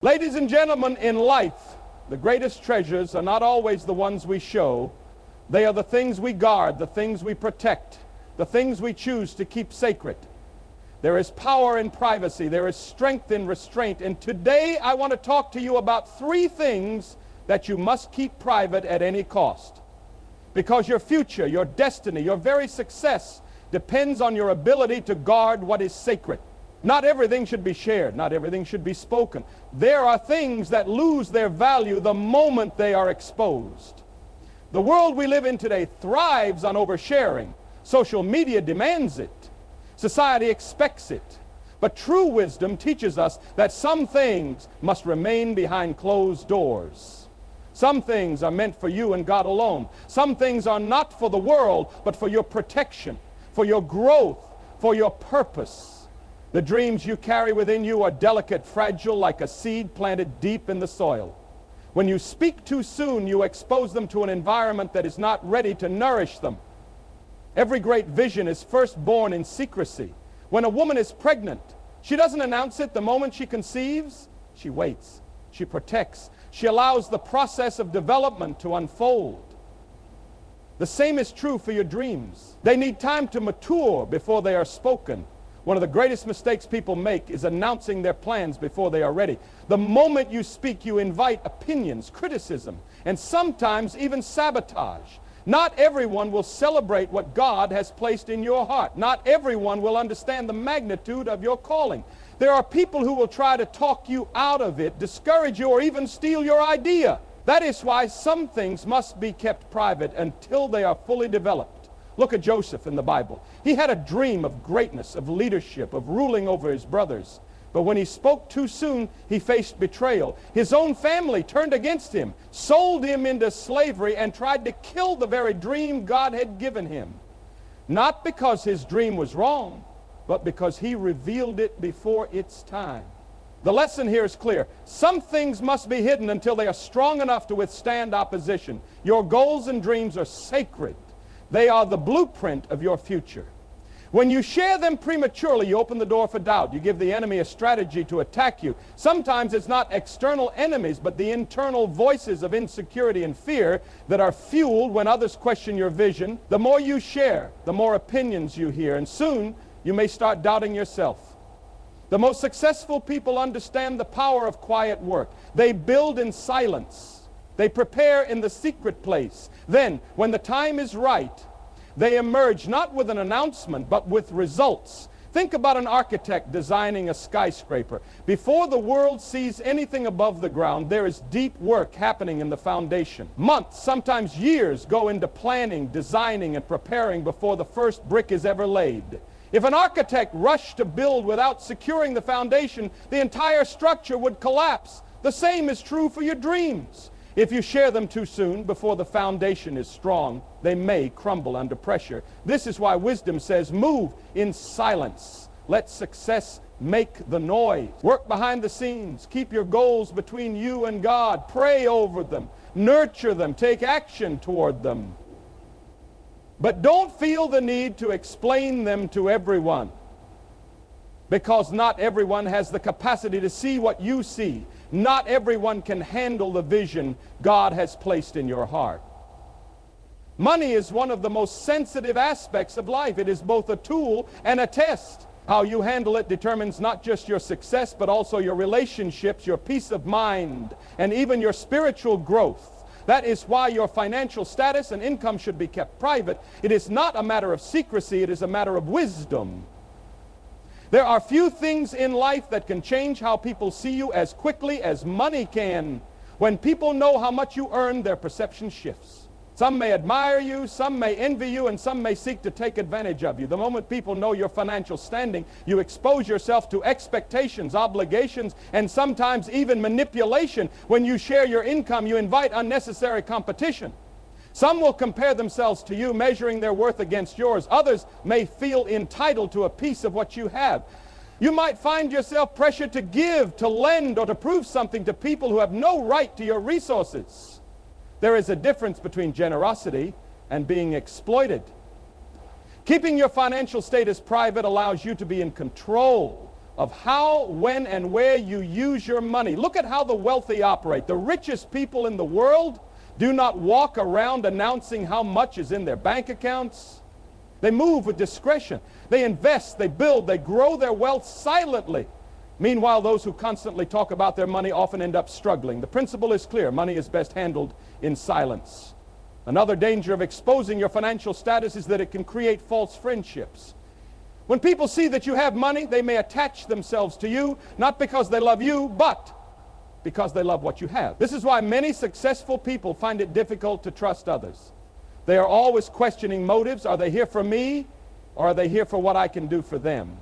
Ladies and gentlemen, in life, the greatest treasures are not always the ones we show. They are the things we guard, the things we protect, the things we choose to keep sacred. There is power in privacy. There is strength in restraint. And today I want to talk to you about 3 things that you must keep private at any cost. Because your future, your destiny, your very success depends on your ability to guard what is sacred. Not everything should be shared. Not everything should be spoken. There are things that lose their value the moment they are exposed. The world we live in today thrives on oversharing. Social media demands it. Society expects it. But true wisdom teaches us that some things must remain behind closed doors. Some things are meant for you and God alone. Some things are not for the world, but for your protection, for your growth, for your purpose. The dreams you carry within you are delicate, fragile, like a seed planted deep in the soil. When you speak too soon, you expose them to an environment that is not ready to nourish them. Every great vision is first born in secrecy. When a woman is pregnant, she doesn't announce it the moment she conceives. She waits. She protects. She allows the process of development to unfold. The same is true for your dreams. They need time to mature before they are spoken. One of the greatest mistakes people make is announcing their plans before they are ready. The moment you speak, you invite opinions, criticism, and sometimes even sabotage. Not everyone will celebrate what God has placed in your heart. Not everyone will understand the magnitude of your calling. There are people who will try to talk you out of it, discourage you, or even steal your idea. That is why some things must be kept private until they are fully developed. Look at Joseph in the Bible. He had a dream of greatness, of leadership, of ruling over his brothers. But when he spoke too soon, he faced betrayal. His own family turned against him, sold him into slavery, and tried to kill the very dream God had given him. Not because his dream was wrong, but because he revealed it before its time. The lesson here is clear. Some things must be hidden until they are strong enough to withstand opposition. Your goals and dreams are sacred. They are the blueprint of your future. When you share them prematurely, you open the door for doubt. You give the enemy a strategy to attack you. Sometimes it's not external enemies, but the internal voices of insecurity and fear that are fueled when others question your vision. The more you share, the more opinions you hear, and soon you may start doubting yourself. The most successful people understand the power of quiet work. They build in silence. They prepare in the secret place. Then, when the time is right, they emerge not with an announcement, but with results. Think about an architect designing a skyscraper. Before the world sees anything above the ground, there is deep work happening in the foundation. Months, sometimes years, go into planning, designing, and preparing before the first brick is ever laid. If an architect rushed to build without securing the foundation, the entire structure would collapse. The same is true for your dreams. If you share them too soon, before the foundation is strong, they may crumble under pressure. This is why wisdom says, move in silence. Let success make the noise. Work behind the scenes. Keep your goals between you and God. Pray over them. Nurture them. Take action toward them. But don't feel the need to explain them to everyone, because not everyone has the capacity to see what you see. Not everyone can handle the vision God has placed in your heart. Money is one of the most sensitive aspects of life. It is both a tool and a test. How you handle it determines not just your success, but also your relationships, your peace of mind, and even your spiritual growth. That is why your financial status and income should be kept private. It is not a matter of secrecy, it is a matter of wisdom. There are few things in life that can change how people see you as quickly as money can. When people know how much you earn, their perception shifts. Some may admire you, some may envy you, and some may seek to take advantage of you. The moment people know your financial standing, you expose yourself to expectations, obligations, and sometimes even manipulation. When you share your income, you invite unnecessary competition. Some will compare themselves to you, measuring their worth against yours. Others may feel entitled to a piece of what you have. You might find yourself pressured to give, to lend, or to prove something to people who have no right to your resources. There is a difference between generosity and being exploited. Keeping your financial status private allows you to be in control of how, when, and where you use your money. Look at how the wealthy operate. The richest people in the world do not walk around announcing how much is in their bank accounts. They move with discretion. They invest, they build, they grow their wealth silently. Meanwhile, those who constantly talk about their money often end up struggling. The principle is clear. Money is best handled in silence. Another danger of exposing your financial status is that it can create false friendships. When people see that you have money, they may attach themselves to you, not because they love you, but because they love what you have. This is why many successful people find it difficult to trust others. They are always questioning motives. Are they here for me, or are they here for what I can do for them?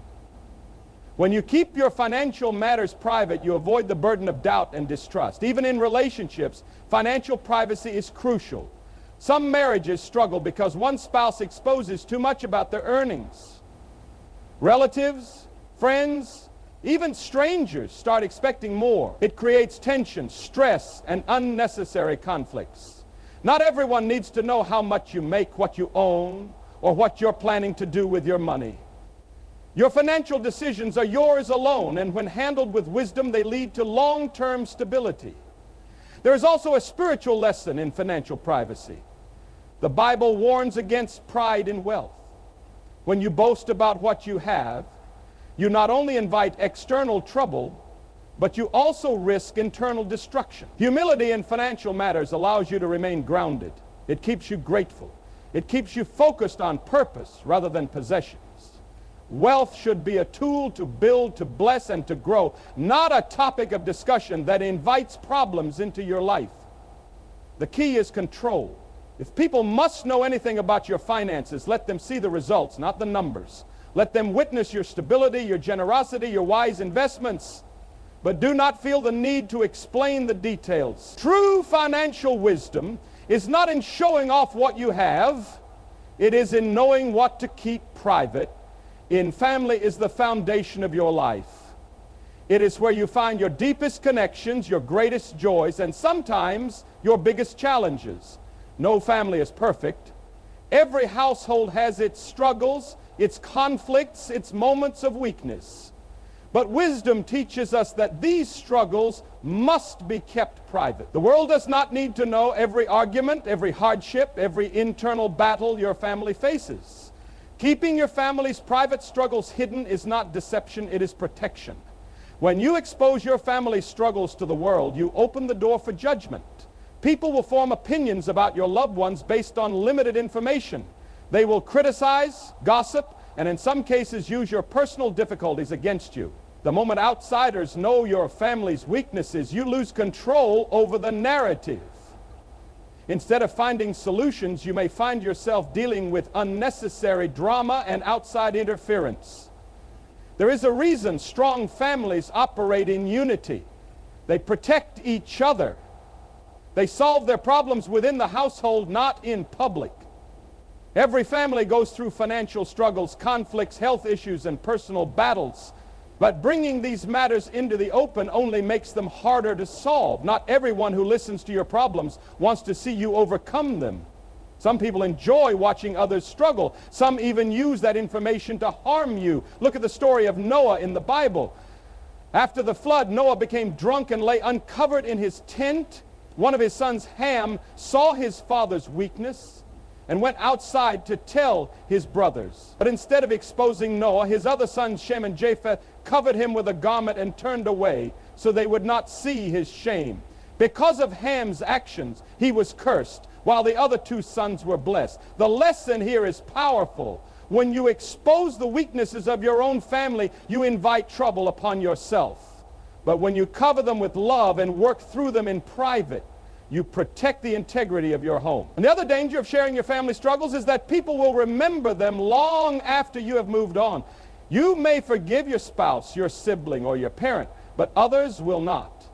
When you keep your financial matters private, you avoid the burden of doubt and distrust. Even in relationships, financial privacy is crucial. Some marriages struggle because one spouse exposes too much about their earnings. Relatives, friends, even strangers start expecting more. It creates tension, stress, and unnecessary conflicts. Not everyone needs to know how much you make, what you own, or what you're planning to do with your money. Your financial decisions are yours alone, and when handled with wisdom, they lead to long-term stability. There is also a spiritual lesson in financial privacy. The Bible warns against pride in wealth. When you boast about what you have, you not only invite external trouble, but you also risk internal destruction. Humility in financial matters allows you to remain grounded. It keeps you grateful. It keeps you focused on purpose rather than possessions. Wealth should be a tool to build, to bless, and to grow, not a topic of discussion that invites problems into your life. The key is control. If people must know anything about your finances, let them see the results, not the numbers. Let them witness your stability, your generosity, your wise investments, but do not feel the need to explain the details. True financial wisdom is not in showing off what you have. It is in knowing what to keep private. In family is the foundation of your life. It is where you find your deepest connections, your greatest joys, and sometimes your biggest challenges. No family is perfect. Every household has its struggles, its conflicts, its moments of weakness. But wisdom teaches us that these struggles must be kept private. The world does not need to know every argument, every hardship, every internal battle your family faces. Keeping your family's private struggles hidden is not deception, it is protection. When you expose your family's struggles to the world, you open the door for judgment. People will form opinions about your loved ones based on limited information. They will criticize, gossip, and in some cases use your personal difficulties against you. The moment outsiders know your family's weaknesses, you lose control over the narrative. Instead of finding solutions, you may find yourself dealing with unnecessary drama and outside interference. There is a reason strong families operate in unity. They protect each other. They solve their problems within the household, not in public. Every family goes through financial struggles, conflicts, health issues, and personal battles. But bringing these matters into the open only makes them harder to solve. Not everyone who listens to your problems wants to see you overcome them. Some people enjoy watching others struggle. Some even use that information to harm you. Look at the story of Noah in the Bible. After the flood, Noah became drunk and lay uncovered in his tent. One of his sons, Ham, saw his father's weakness and went outside to tell his brothers. But instead of exposing Noah, his other sons, Shem and Japheth, covered him with a garment and turned away so they would not see his shame. Because of Ham's actions, he was cursed, while the other two sons were blessed. The lesson here is powerful. When you expose the weaknesses of your own family, you invite trouble upon yourself. But when you cover them with love and work through them in private, you protect the integrity of your home. And the other danger of sharing your family struggles is that people will remember them long after you have moved on. You may forgive your spouse, your sibling, or your parent, but others will not.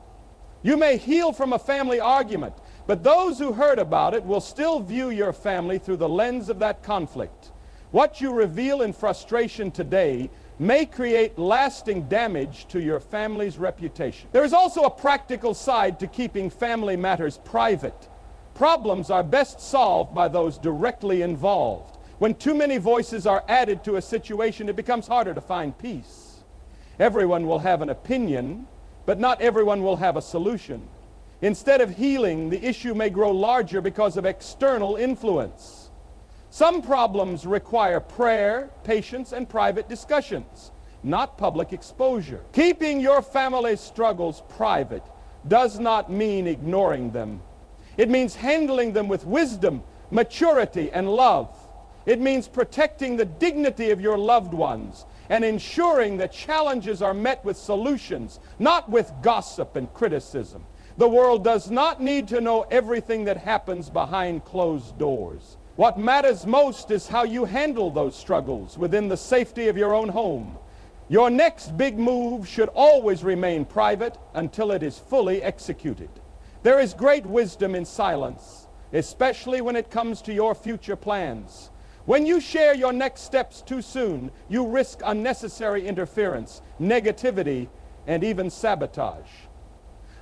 You may heal from a family argument, but those who heard about it will still view your family through the lens of that conflict. What you reveal in frustration today may create lasting damage to your family's reputation. There is also a practical side to keeping family matters private. Problems are best solved by those directly involved. When too many voices are added to a situation, it becomes harder to find peace. Everyone will have an opinion, but not everyone will have a solution. Instead of healing, the issue may grow larger because of external influence. Some problems require prayer, patience, and private discussions, not public exposure. Keeping your family's struggles private does not mean ignoring them. It means handling them with wisdom, maturity, and love. It means protecting the dignity of your loved ones and ensuring that challenges are met with solutions, not with gossip and criticism. The world does not need to know everything that happens behind closed doors. What matters most is how you handle those struggles within the safety of your own home. Your next big move should always remain private until it is fully executed. There is great wisdom in silence, especially when it comes to your future plans. When you share your next steps too soon, you risk unnecessary interference, negativity, and even sabotage.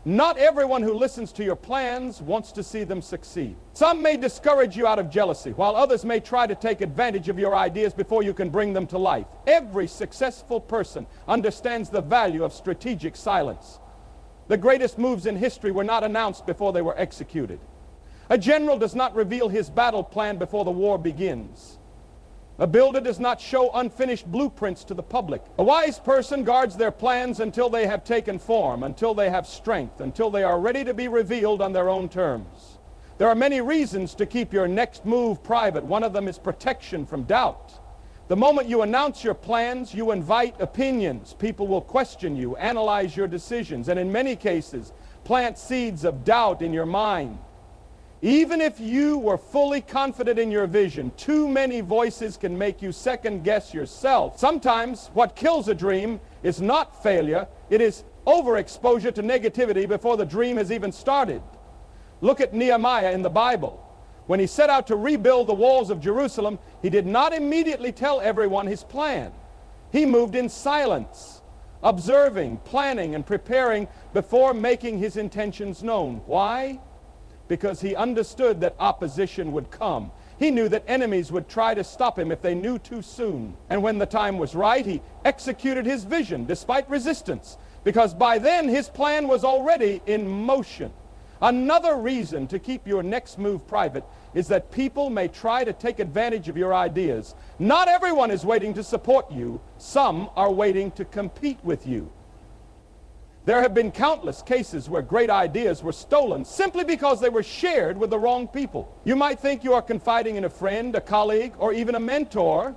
Not everyone who listens to your plans wants to see them succeed. Some may discourage you out of jealousy, while others may try to take advantage of your ideas before you can bring them to life. Every successful person understands the value of strategic silence. The greatest moves in history were not announced before they were executed. A general does not reveal his battle plan before the war begins. A builder does not show unfinished blueprints to the public. A wise person guards their plans until they have taken form, until they have strength, until they are ready to be revealed on their own terms. There are many reasons to keep your next move private. One of them is protection from doubt. The moment you announce your plans, you invite opinions. People will question you, analyze your decisions, and in many cases, plant seeds of doubt in your mind. Even if you were fully confident in your vision, too many voices can make you second-guess yourself. Sometimes what kills a dream is not failure, it is overexposure to negativity before the dream has even started. Look at Nehemiah in the Bible. When he set out to rebuild the walls of Jerusalem, he did not immediately tell everyone his plan. He moved in silence, observing, planning, and preparing before making his intentions known. Why? Because he understood that opposition would come. He knew that enemies would try to stop him if they knew too soon. And when the time was right, he executed his vision despite resistance, because by then his plan was already in motion. Another reason to keep your next move private is that people may try to take advantage of your ideas. Not everyone is waiting to support you. Some are waiting to compete with you. There have been countless cases where great ideas were stolen simply because they were shared with the wrong people. You might think you are confiding in a friend, a colleague, or even a mentor,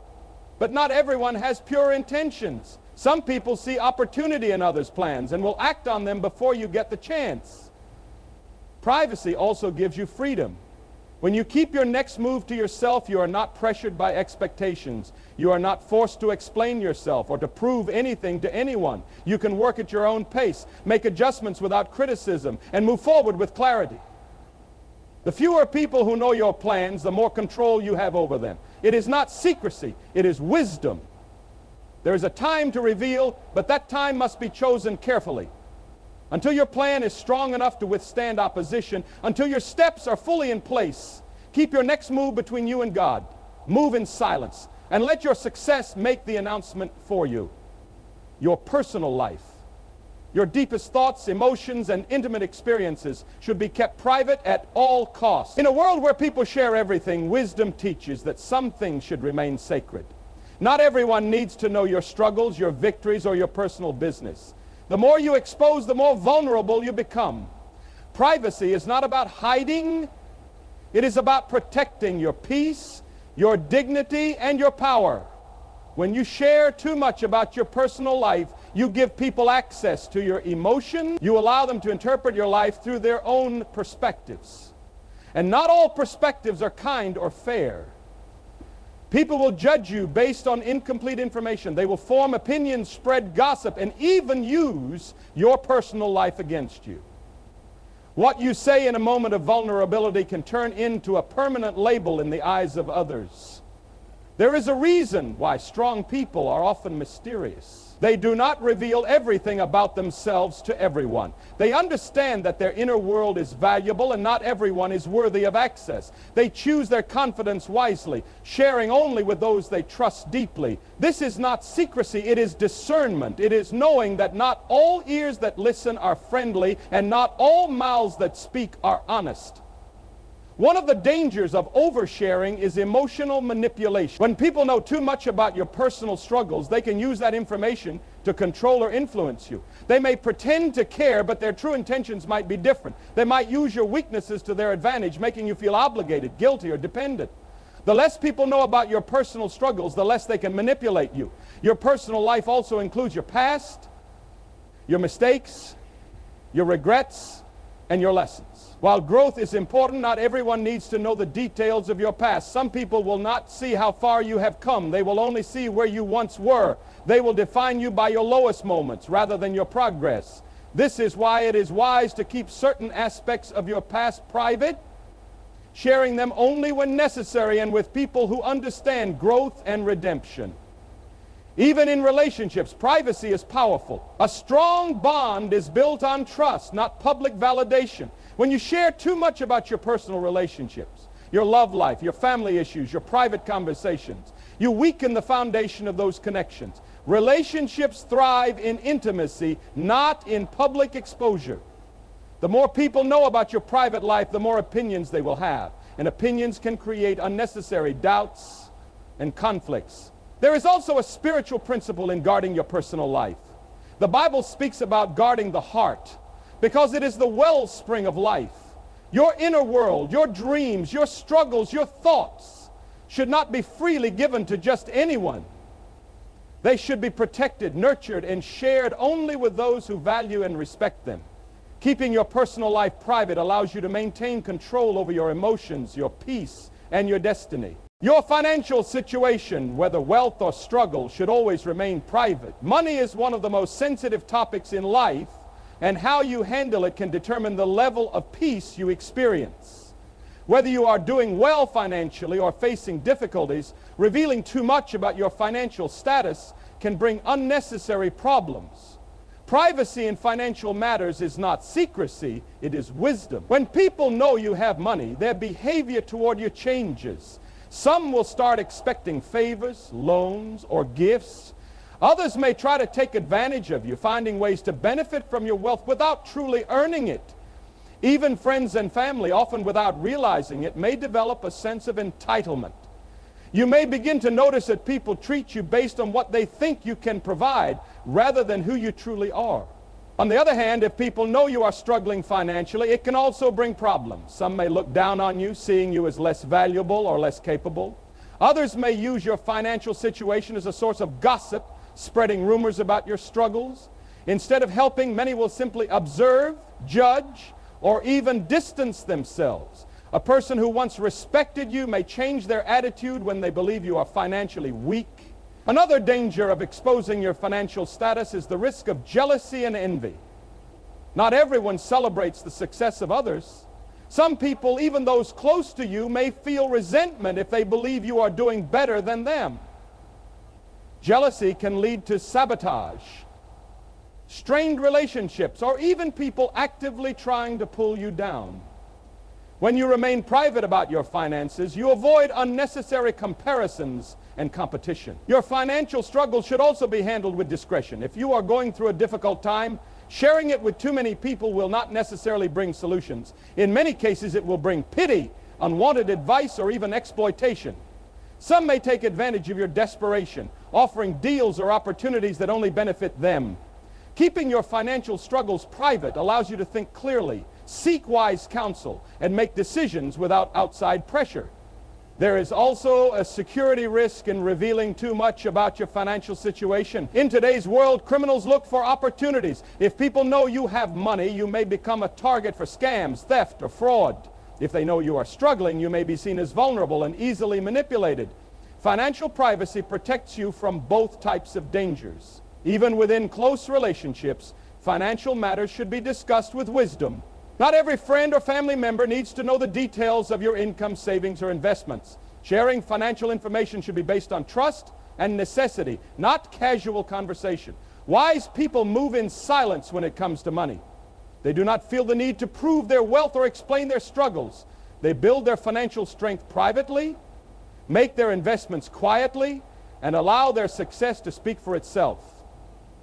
but not everyone has pure intentions. Some people see opportunity in others' plans and will act on them before you get the chance. Privacy also gives you freedom. When you keep your next move to yourself, you are not pressured by expectations. You are not forced to explain yourself or to prove anything to anyone. You can work at your own pace, make adjustments without criticism, and move forward with clarity. The fewer people who know your plans, the more control you have over them. It is not secrecy, it is wisdom. There is a time to reveal, but that time must be chosen carefully. Until your plan is strong enough to withstand opposition, until your steps are fully in place, keep your next move between you and God. Move in silence, and let your success make the announcement for you. Your personal life, your deepest thoughts, emotions, and intimate experiences should be kept private at all costs. In a world where people share everything, wisdom teaches that some things should remain sacred. Not everyone needs to know your struggles, your victories, or your personal business. The more you expose, the more vulnerable you become. Privacy is not about hiding. It is about protecting your peace, your dignity, and your power. When you share too much about your personal life, you give people access to your emotion. You allow them to interpret your life through their own perspectives. And not all perspectives are kind or fair. People will judge you based on incomplete information. They will form opinions, spread gossip, and even use your personal life against you. What you say in a moment of vulnerability can turn into a permanent label in the eyes of others. There is a reason why strong people are often mysterious. They do not reveal everything about themselves to everyone. They understand that their inner world is valuable and not everyone is worthy of access. They choose their confidence wisely, sharing only with those they trust deeply. This is not secrecy, it is discernment. It is knowing that not all ears that listen are friendly and not all mouths that speak are honest. One of the dangers of oversharing is emotional manipulation. When people know too much about your personal struggles, they can use that information to control or influence you. They may pretend to care, but their true intentions might be different. They might use your weaknesses to their advantage, making you feel obligated, guilty, or dependent. The less people know about your personal struggles, the less they can manipulate you. Your personal life also includes your past, your mistakes, your regrets, and your lessons. While growth is important, not everyone needs to know the details of your past. Some people will not see how far you have come. They will only see where you once were. They will define you by your lowest moments rather than your progress. This is why it is wise to keep certain aspects of your past private, sharing them only when necessary and with people who understand growth and redemption. Even in relationships, privacy is powerful. A strong bond is built on trust, not public validation. When you share too much about your personal relationships, your love life, your family issues, your private conversations, you weaken the foundation of those connections. Relationships thrive in intimacy, not in public exposure. The more people know about your private life, the more opinions they will have. And opinions can create unnecessary doubts and conflicts. There is also a spiritual principle in guarding your personal life. The Bible speaks about guarding the heart because it is the wellspring of life. Your inner world, your dreams, your struggles, your thoughts should not be freely given to just anyone. They should be protected, nurtured, and shared only with those who value and respect them. Keeping your personal life private allows you to maintain control over your emotions, your peace, and your destiny. Your financial situation, whether wealth or struggle, should always remain private. Money is one of the most sensitive topics in life, and how you handle it can determine the level of peace you experience. Whether you are doing well financially or facing difficulties, revealing too much about your financial status can bring unnecessary problems. Privacy in financial matters is not secrecy, it is wisdom. When people know you have money, their behavior toward you changes. Some will start expecting favors, loans, or gifts. Others may try to take advantage of you, finding ways to benefit from your wealth without truly earning it. Even friends and family, often without realizing it, may develop a sense of entitlement. You may begin to notice that people treat you based on what they think you can provide rather than who you truly are. On the other hand, if people know you are struggling financially, it can also bring problems. Some may look down on you, seeing you as less valuable or less capable. Others may use your financial situation as a source of gossip, spreading rumors about your struggles. Instead of helping, many will simply observe, judge, or even distance themselves. A person who once respected you may change their attitude when they believe you are financially weak. Another danger of exposing your financial status is the risk of jealousy and envy. Not everyone celebrates the success of others. Some people, even those close to you, may feel resentment if they believe you are doing better than them. Jealousy can lead to sabotage, strained relationships, or even people actively trying to pull you down. When you remain private about your finances, you avoid unnecessary comparisons and competition. Your financial struggles should also be handled with discretion. If you are going through a difficult time, sharing it with too many people will not necessarily bring solutions. In many cases, it will bring pity, unwanted advice, or even exploitation. Some may take advantage of your desperation, offering deals or opportunities that only benefit them. Keeping your financial struggles private allows you to think clearly, seek wise counsel, and make decisions without outside pressure. There is also a security risk in revealing too much about your financial situation. In today's world, criminals look for opportunities. If people know you have money, you may become a target for scams, theft, or fraud. If they know you are struggling, you may be seen as vulnerable and easily manipulated. Financial privacy protects you from both types of dangers. Even within close relationships, financial matters should be discussed with wisdom. Not every friend or family member needs to know the details of your income, savings, or investments. Sharing financial information should be based on trust and necessity, not casual conversation. Wise people move in silence when it comes to money. They do not feel the need to prove their wealth or explain their struggles. They build their financial strength privately, make their investments quietly, and allow their success to speak for itself.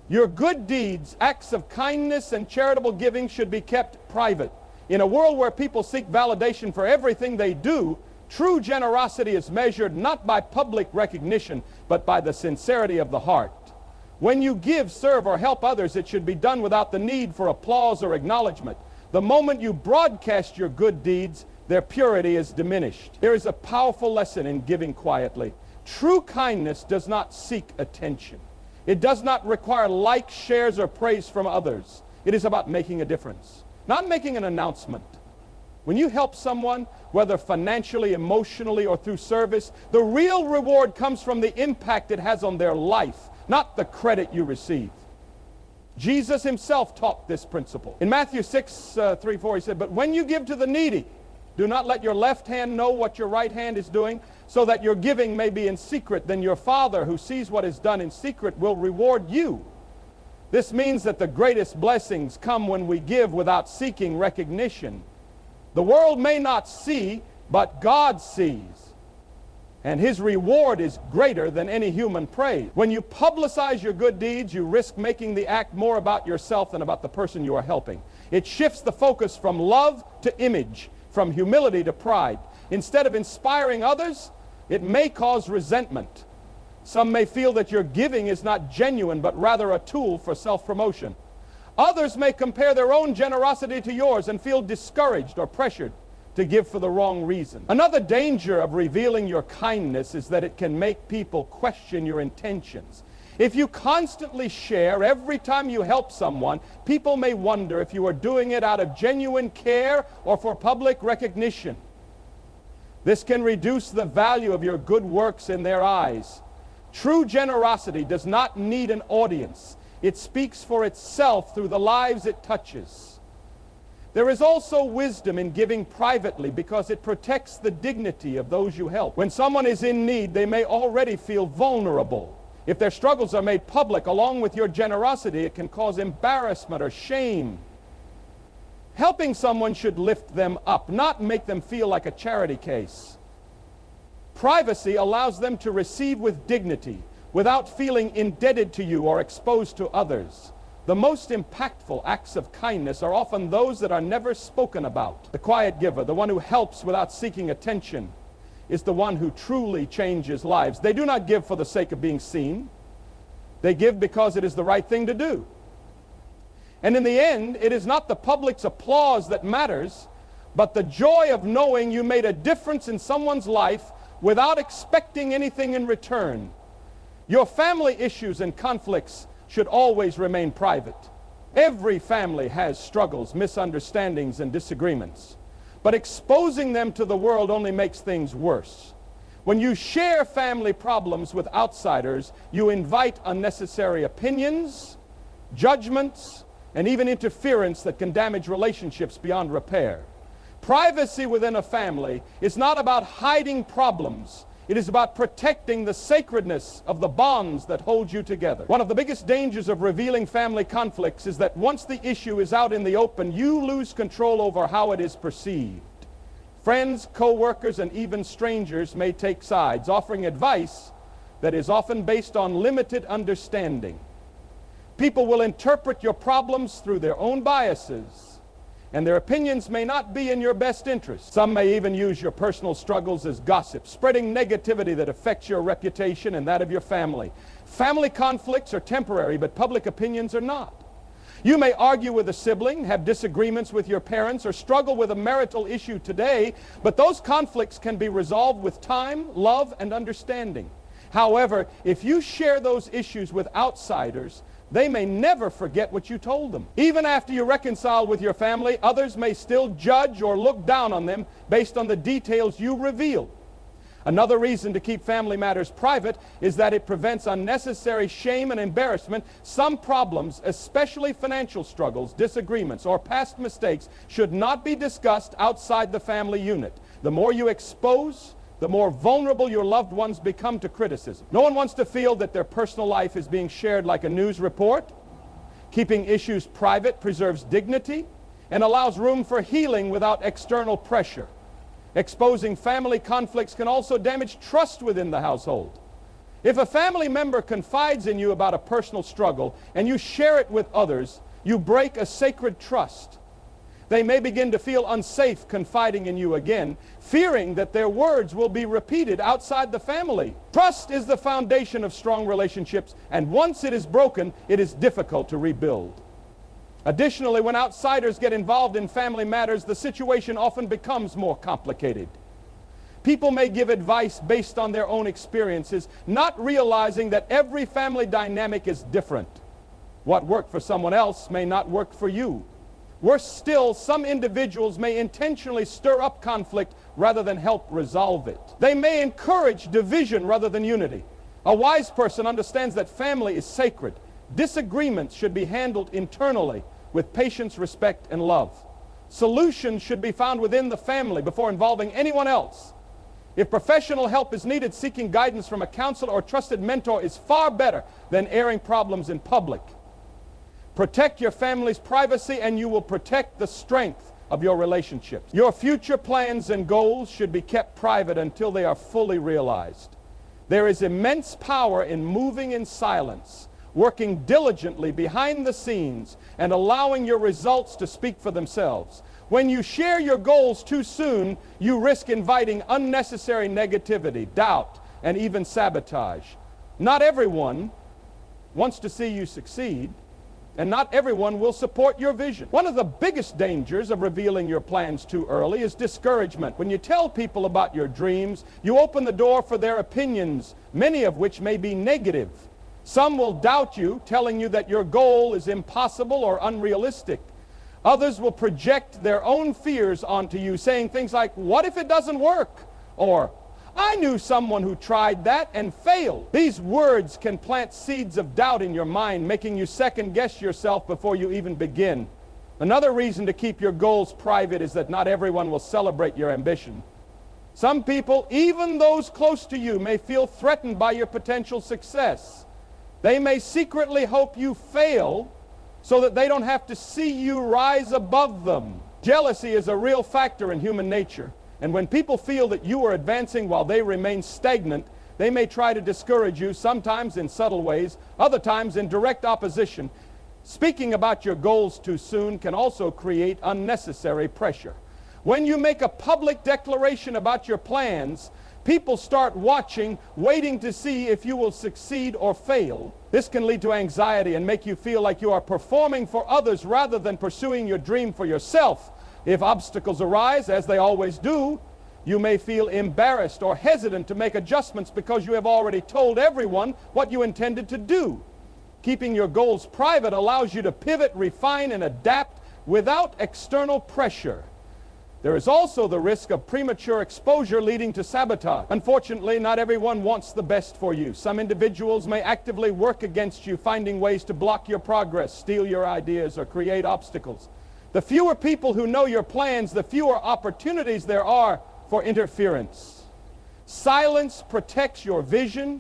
Your good deeds, acts of kindness, and charitable giving should be kept private. In a world where people seek validation for everything they do, true generosity is measured not by public recognition, but by the sincerity of the heart. When you give, serve, or help others, it should be done without the need for applause or acknowledgement. The moment you broadcast your good deeds, their purity is diminished. There is a powerful lesson in giving quietly. True kindness does not seek attention. It does not require likes, shares, or praise from others. It is about making a difference, not making an announcement. When you help someone, whether financially, emotionally, or through service, the real reward comes from the impact it has on their life, not the credit you receive. Jesus himself taught this principle. In Matthew 6:3-4, he said, "But when you give to the needy, do not let your left hand know what your right hand is doing, so that your giving may be in secret. Then your Father, who sees what is done in secret, will reward you." This means that the greatest blessings come when we give without seeking recognition. The world may not see, but God sees. And his reward is greater than any human praise. When you publicize your good deeds, you risk making the act more about yourself than about the person you are helping. It shifts the focus from love to image, from humility to pride. Instead of inspiring others, it may cause resentment. Some may feel that your giving is not genuine, but rather a tool for self-promotion. Others may compare their own generosity to yours and feel discouraged or pressured to give for the wrong reason. Another danger of revealing your kindness is that it can make people question your intentions. If you constantly share every time you help someone, people may wonder if you are doing it out of genuine care or for public recognition. This can reduce the value of your good works in their eyes. True generosity does not need an audience. It speaks for itself through the lives it touches. There is also wisdom in giving privately because it protects the dignity of those you help. When someone is in need, they may already feel vulnerable. If their struggles are made public along with your generosity, it can cause embarrassment or shame. Helping someone should lift them up, not make them feel like a charity case. Privacy allows them to receive with dignity, without feeling indebted to you or exposed to others. The most impactful acts of kindness are often those that are never spoken about. The quiet giver, the one who helps without seeking attention, is the one who truly changes lives. They do not give for the sake of being seen. They give because it is the right thing to do. And in the end, it is not the public's applause that matters, but the joy of knowing you made a difference in someone's life without expecting anything in return. Your family issues and conflicts should always remain private. Every family has struggles, misunderstandings, and disagreements. But exposing them to the world only makes things worse. When you share family problems with outsiders, you invite unnecessary opinions, judgments, and even interference that can damage relationships beyond repair. Privacy within a family is not about hiding problems. It is about protecting the sacredness of the bonds that hold you together. One of the biggest dangers of revealing family conflicts is that once the issue is out in the open, you lose control over how it is perceived. Friends, co-workers, and even strangers may take sides, offering advice that is often based on limited understanding. People will interpret your problems through their own biases, and their opinions may not be in your best interest. Some may even use your personal struggles as gossip, spreading negativity that affects your reputation and that of your family. Family conflicts are temporary, but public opinions are not. You may argue with a sibling, have disagreements with your parents, or struggle with a marital issue today, but those conflicts can be resolved with time, love, and understanding. However, if you share those issues with outsiders, they may never forget what you told them. Even after you reconcile with your family, others may still judge or look down on them based on the details you reveal. Another reason to keep family matters private is that it prevents unnecessary shame and embarrassment. Some problems, especially financial struggles, disagreements, or past mistakes, should not be discussed outside the family unit. The more you expose, the more vulnerable your loved ones become to criticism. No one wants to feel that their personal life is being shared like a news report. Keeping issues private preserves dignity and allows room for healing without external pressure. Exposing family conflicts can also damage trust within the household. If a family member confides in you about a personal struggle and you share it with others, you break a sacred trust. They may begin to feel unsafe confiding in you again, fearing that their words will be repeated outside the family. Trust is the foundation of strong relationships, and once it is broken, it is difficult to rebuild. Additionally, when outsiders get involved in family matters, the situation often becomes more complicated. People may give advice based on their own experiences, not realizing that every family dynamic is different. What worked for someone else may not work for you. Worse still, some individuals may intentionally stir up conflict rather than help resolve it. They may encourage division rather than unity. A wise person understands that family is sacred. Disagreements should be handled internally with patience, respect, and love. Solutions should be found within the family before involving anyone else. If professional help is needed, seeking guidance from a counselor or trusted mentor is far better than airing problems in public. Protect your family's privacy and you will protect the strength of your relationships. Your future plans and goals should be kept private until they are fully realized. There is immense power in moving in silence, working diligently behind the scenes, and allowing your results to speak for themselves. When you share your goals too soon, you risk inviting unnecessary negativity, doubt, and even sabotage. Not everyone wants to see you succeed, and not everyone will support your vision. One of the biggest dangers of revealing your plans too early is discouragement. When you tell people about your dreams, you open the door for their opinions, many of which may be negative. Some will doubt you, telling you that your goal is impossible or unrealistic. Others will project their own fears onto you, saying things like, "What if it doesn't work?" Or, "I knew someone who tried that and failed." These words can plant seeds of doubt in your mind, making you second-guess yourself before you even begin. Another reason to keep your goals private is that not everyone will celebrate your ambition. Some people, even those close to you, may feel threatened by your potential success. They may secretly hope you fail so that they don't have to see you rise above them. Jealousy is a real factor in human nature. And when people feel that you are advancing while they remain stagnant, they may try to discourage you, sometimes in subtle ways, other times in direct opposition. Speaking about your goals too soon can also create unnecessary pressure. When you make a public declaration about your plans, people start watching, waiting to see if you will succeed or fail. This can lead to anxiety and make you feel like you are performing for others rather than pursuing your dream for yourself. If obstacles arise, as they always do, you may feel embarrassed or hesitant to make adjustments because you have already told everyone what you intended to do. Keeping your goals private allows you to pivot, refine, and adapt without external pressure. There is also the risk of premature exposure leading to sabotage. Unfortunately, not everyone wants the best for you. Some individuals may actively work against you, finding ways to block your progress, steal your ideas, or create obstacles. The fewer people who know your plans, the fewer opportunities there are for interference. Silence protects your vision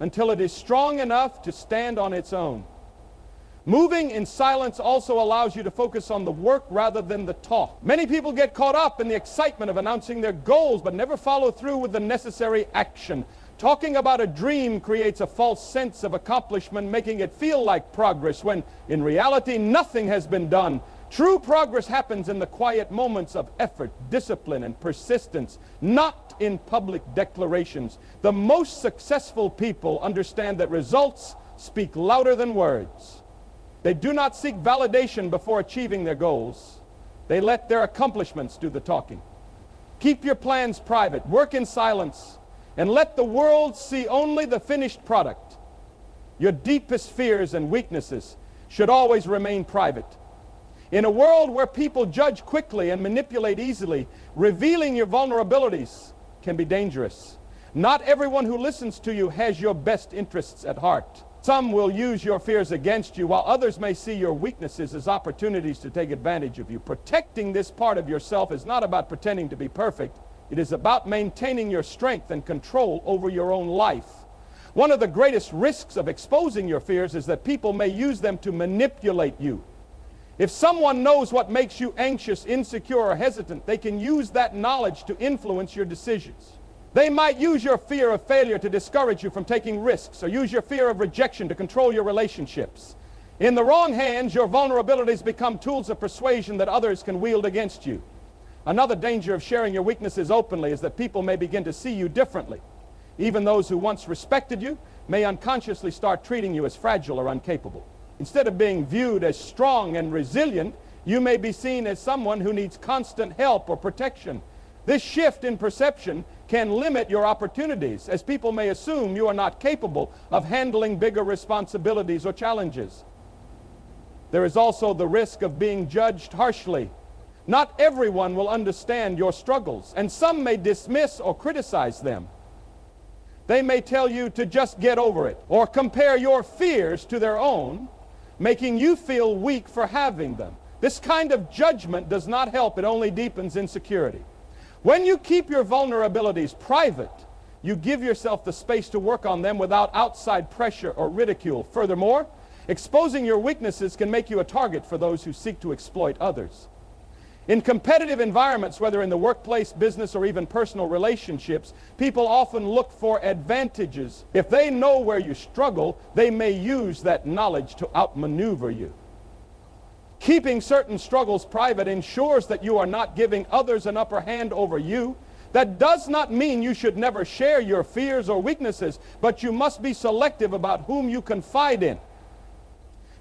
until it is strong enough to stand on its own. Moving in silence also allows you to focus on the work rather than the talk. Many people get caught up in the excitement of announcing their goals but never follow through with the necessary action. Talking about a dream creates a false sense of accomplishment, making it feel like progress when in reality nothing has been done. True progress happens in the quiet moments of effort, discipline, and persistence, not in public declarations. The most successful people understand that results speak louder than words. They do not seek validation before achieving their goals. They let their accomplishments do the talking. Keep your plans private, work in silence, and let the world see only the finished product. Your deepest fears and weaknesses should always remain private. In a world where people judge quickly and manipulate easily, revealing your vulnerabilities can be dangerous. Not everyone who listens to you has your best interests at heart. Some will use your fears against you, while others may see your weaknesses as opportunities to take advantage of you. Protecting this part of yourself is not about pretending to be perfect. It is about maintaining your strength and control over your own life. One of the greatest risks of exposing your fears is that people may use them to manipulate you. If someone knows what makes you anxious, insecure, or hesitant, they can use that knowledge to influence your decisions. They might use your fear of failure to discourage you from taking risks, or use your fear of rejection to control your relationships. In the wrong hands, your vulnerabilities become tools of persuasion that others can wield against you. Another danger of sharing your weaknesses openly is that people may begin to see you differently. Even those who once respected you may unconsciously start treating you as fragile or incapable. Instead of being viewed as strong and resilient, you may be seen as someone who needs constant help or protection. This shift in perception can limit your opportunities, as people may assume you are not capable of handling bigger responsibilities or challenges. There is also the risk of being judged harshly. Not everyone will understand your struggles, and some may dismiss or criticize them. They may tell you to just get over it, or compare your fears to their own, making you feel weak for having them. This kind of judgment does not help. It only deepens insecurity. When you keep your vulnerabilities private, you give yourself the space to work on them without outside pressure or ridicule. Furthermore, exposing your weaknesses can make you a target for those who seek to exploit others. In competitive environments, whether in the workplace, business, or even personal relationships, people often look for advantages. If they know where you struggle, they may use that knowledge to outmaneuver you. Keeping certain struggles private ensures that you are not giving others an upper hand over you. That does not mean you should never share your fears or weaknesses, but you must be selective about whom you confide in.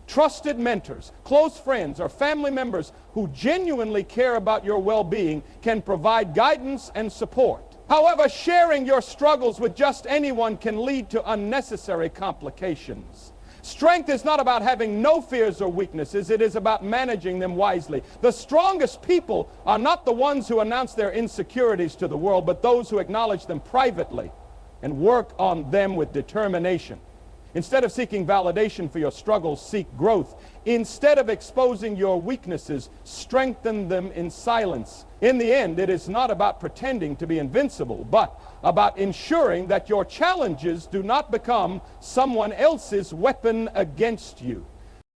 Trusted mentors, close friends, or family members who genuinely care about your well-being can provide guidance and support. However, sharing your struggles with just anyone can lead to unnecessary complications. Strength is not about having no fears or weaknesses. It is about managing them wisely. The strongest people are not the ones who announce their insecurities to the world, but those who acknowledge them privately and work on them with determination. Instead of seeking validation for your struggles, seek growth. Instead of exposing your weaknesses, strengthen them in silence. In the end, it is not about pretending to be invincible, but about ensuring that your challenges do not become someone else's weapon against you.